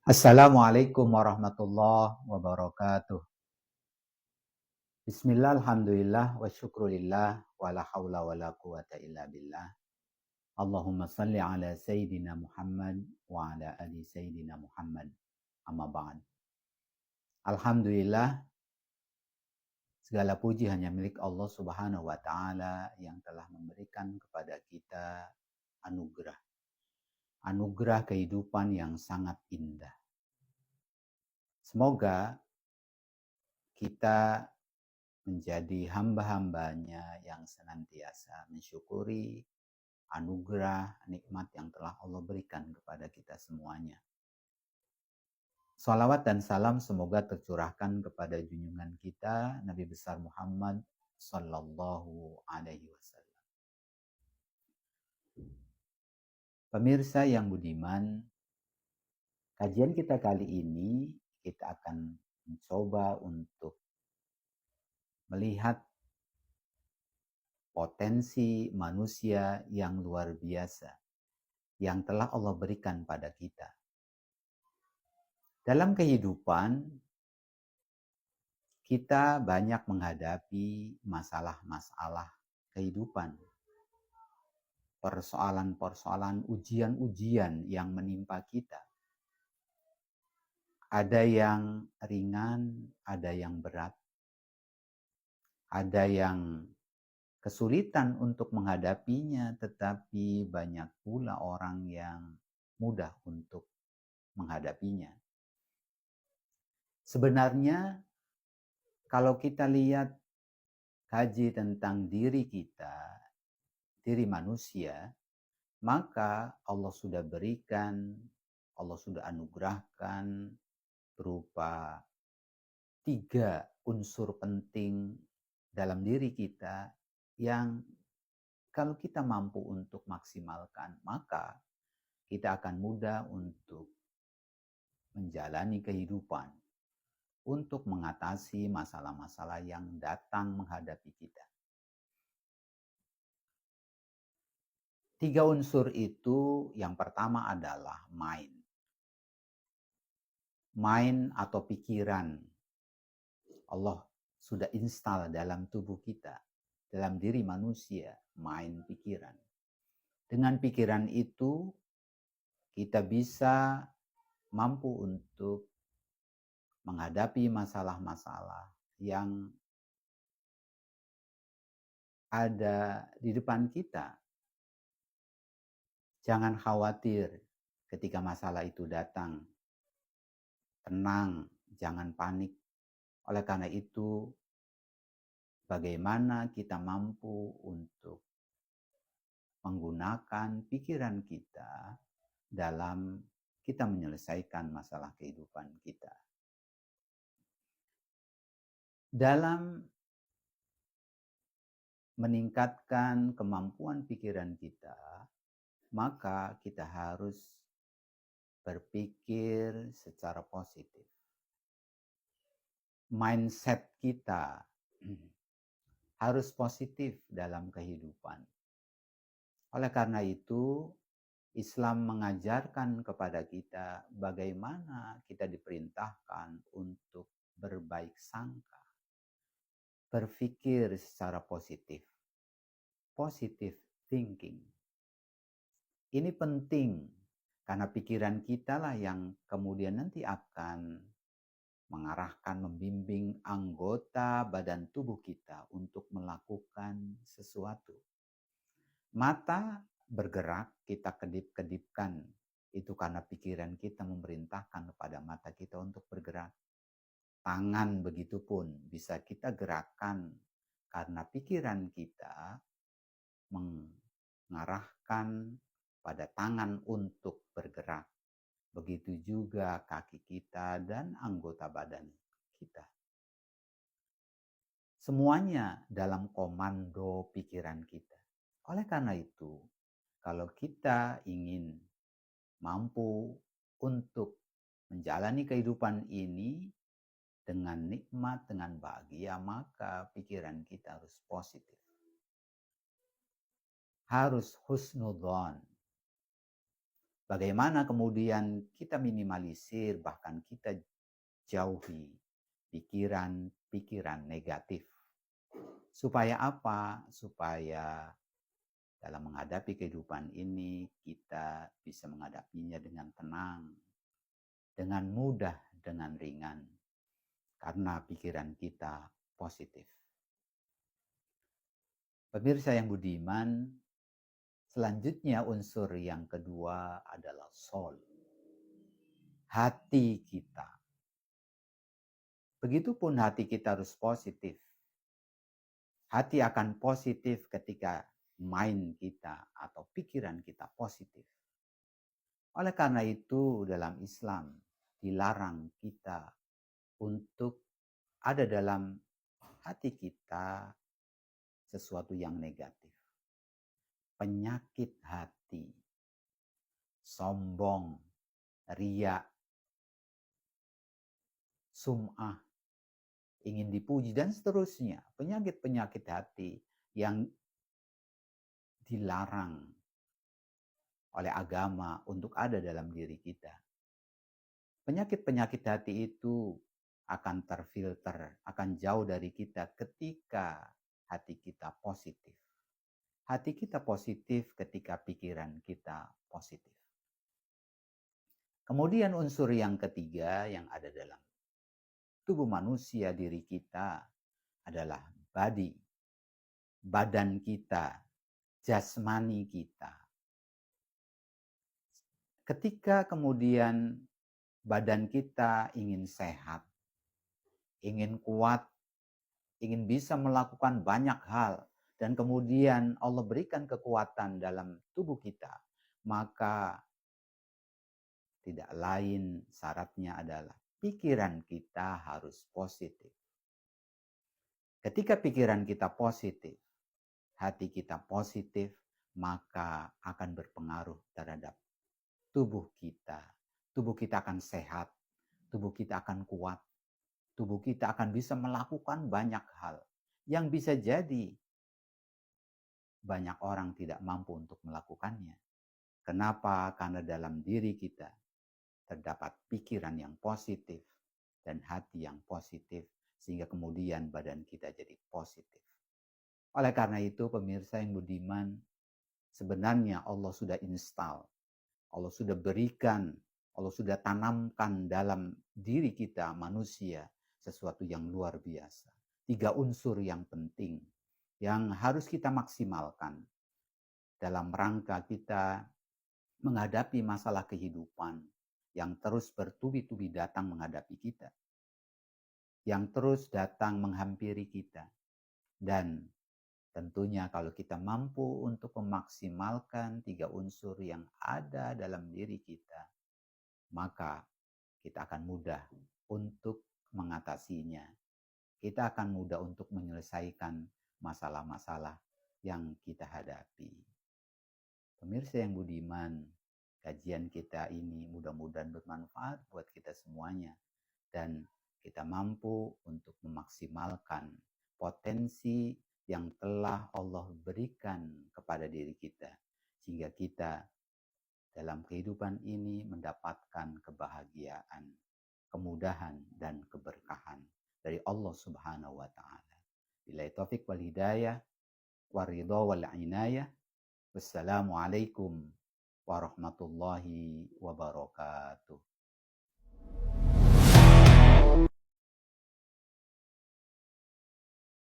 Assalamualaikum warahmatullahi wabarakatuh. Bismillah, alhamdulillah, wa syukrulillah, wa la hawla wa la quwata illa billah. Allahumma salli ala Sayyidina Muhammad wa ala ali Sayyidina Muhammad. Amma ba'd. Alhamdulillah, segala puji hanya milik Allah Subhanahu wa Ta'ala yang telah memberikan kepada kita anugerah. Anugerah kehidupan yang sangat indah. Semoga kita menjadi hamba-hambanya yang senantiasa mensyukuri anugerah, nikmat yang telah Allah berikan kepada kita semuanya. Salawat dan salam semoga tercurahkan kepada junjungan kita, Nabi besar Muhammad Sallallahu Alaihi Wasallam. Pemirsa yang budiman, kajian kita kali ini kita akan mencoba untuk melihat potensi manusia yang luar biasa yang telah Allah berikan pada kita. Dalam kehidupan, kita banyak menghadapi masalah-masalah kehidupan. Persoalan-persoalan, ujian-ujian yang menimpa kita. Ada yang ringan, ada yang berat. Ada yang kesulitan untuk menghadapinya, tetapi banyak pula orang yang mudah untuk menghadapinya. Sebenarnya, kalau kita lihat kaji tentang diri kita, diri manusia, maka Allah sudah berikan, Allah sudah anugerahkan berupa 3 unsur penting dalam diri kita yang kalau kita mampu untuk maksimalkan, maka kita akan mudah untuk menjalani kehidupan, untuk mengatasi masalah-masalah yang datang menghadapi kita. 3 unsur itu, yang pertama adalah mind. Mind atau pikiran. Allah sudah install dalam tubuh kita, dalam diri manusia, mind, pikiran. Dengan pikiran itu, kita bisa mampu untuk menghadapi masalah-masalah yang ada di depan kita. Jangan khawatir ketika masalah itu datang. Tenang, jangan panik. Oleh karena itu, bagaimana kita mampu untuk menggunakan pikiran kita dalam kita menyelesaikan masalah kehidupan kita. Dalam meningkatkan kemampuan pikiran kita, maka kita harus berpikir secara positif. Mindset kita harus positif dalam kehidupan. Oleh karena itu, Islam mengajarkan kepada kita bagaimana kita diperintahkan untuk berbaik sangka, berpikir secara positif, positive thinking. Ini penting karena pikiran kita lah yang kemudian nanti akan mengarahkan, membimbing anggota badan tubuh kita untuk melakukan sesuatu. Mata bergerak, kita kedip-kedipkan. Itu karena pikiran kita memerintahkan kepada mata kita untuk bergerak. Tangan begitu pun bisa kita gerakkan karena pikiran kita mengarahkan pada tangan untuk bergerak. Begitu juga kaki kita dan anggota badan kita. Semuanya dalam komando pikiran kita. Oleh karena itu, kalau kita ingin mampu untuk menjalani kehidupan ini dengan nikmat, dengan bahagia, maka pikiran kita harus positif. Harus husnudzon. Bagaimana kemudian kita minimalisir, bahkan kita jauhi pikiran-pikiran negatif. Supaya apa? Supaya dalam menghadapi kehidupan ini kita bisa menghadapinya dengan tenang, dengan mudah, dengan ringan. Karena pikiran kita positif. Pemirsa yang budiman, selanjutnya unsur yang kedua adalah soul. Hati kita. Begitupun hati kita harus positif. Hati akan positif ketika mind kita atau pikiran kita positif. Oleh karena itu dalam Islam dilarang kita untuk ada dalam hati kita sesuatu yang negatif. Penyakit hati, sombong, riya, sum'ah, ingin dipuji dan seterusnya. Penyakit-penyakit hati yang dilarang oleh agama untuk ada dalam diri kita. Penyakit-penyakit hati itu akan terfilter, akan jauh dari kita ketika hati kita positif. Hati kita positif ketika pikiran kita positif. Kemudian unsur yang ketiga yang ada dalam tubuh manusia, diri kita adalah body, badan kita, jasmani kita. Ketika kemudian badan kita ingin sehat, ingin kuat, ingin bisa melakukan banyak hal, dan kemudian Allah berikan kekuatan dalam tubuh kita, maka tidak lain syaratnya adalah pikiran kita harus positif. Ketika pikiran kita positif, hati kita positif, maka akan berpengaruh terhadap tubuh kita. Tubuh kita akan sehat, tubuh kita akan kuat, tubuh kita akan bisa melakukan banyak hal yang bisa jadi banyak orang tidak mampu untuk melakukannya. Kenapa? Karena dalam diri kita terdapat pikiran yang positif dan hati yang positif, sehingga kemudian badan kita jadi positif. Oleh karena itu, pemirsa yang budiman, sebenarnya Allah sudah install, Allah sudah berikan, Allah sudah tanamkan dalam diri kita manusia sesuatu yang luar biasa. 3 unsur yang penting yang harus kita maksimalkan dalam rangka kita menghadapi masalah kehidupan yang terus bertubi-tubi datang menghadapi kita, yang terus datang menghampiri kita. Dan tentunya kalau kita mampu untuk memaksimalkan 3 unsur yang ada dalam diri kita, maka kita akan mudah untuk mengatasinya. Kita akan mudah untuk menyelesaikan masalah-masalah yang kita hadapi. Pemirsa yang budiman, kajian kita ini mudah-mudahan bermanfaat buat kita semuanya. Dan kita mampu untuk memaksimalkan potensi yang telah Allah berikan kepada diri kita. Sehingga kita dalam kehidupan ini mendapatkan kebahagiaan, kemudahan, dan keberkahan dari Allah Subhanahu wa Ta'ala. Billahi taufik wal hidayah, waridha wal inayah. Wassalamualaikum warahmatullahi wabarakatuh.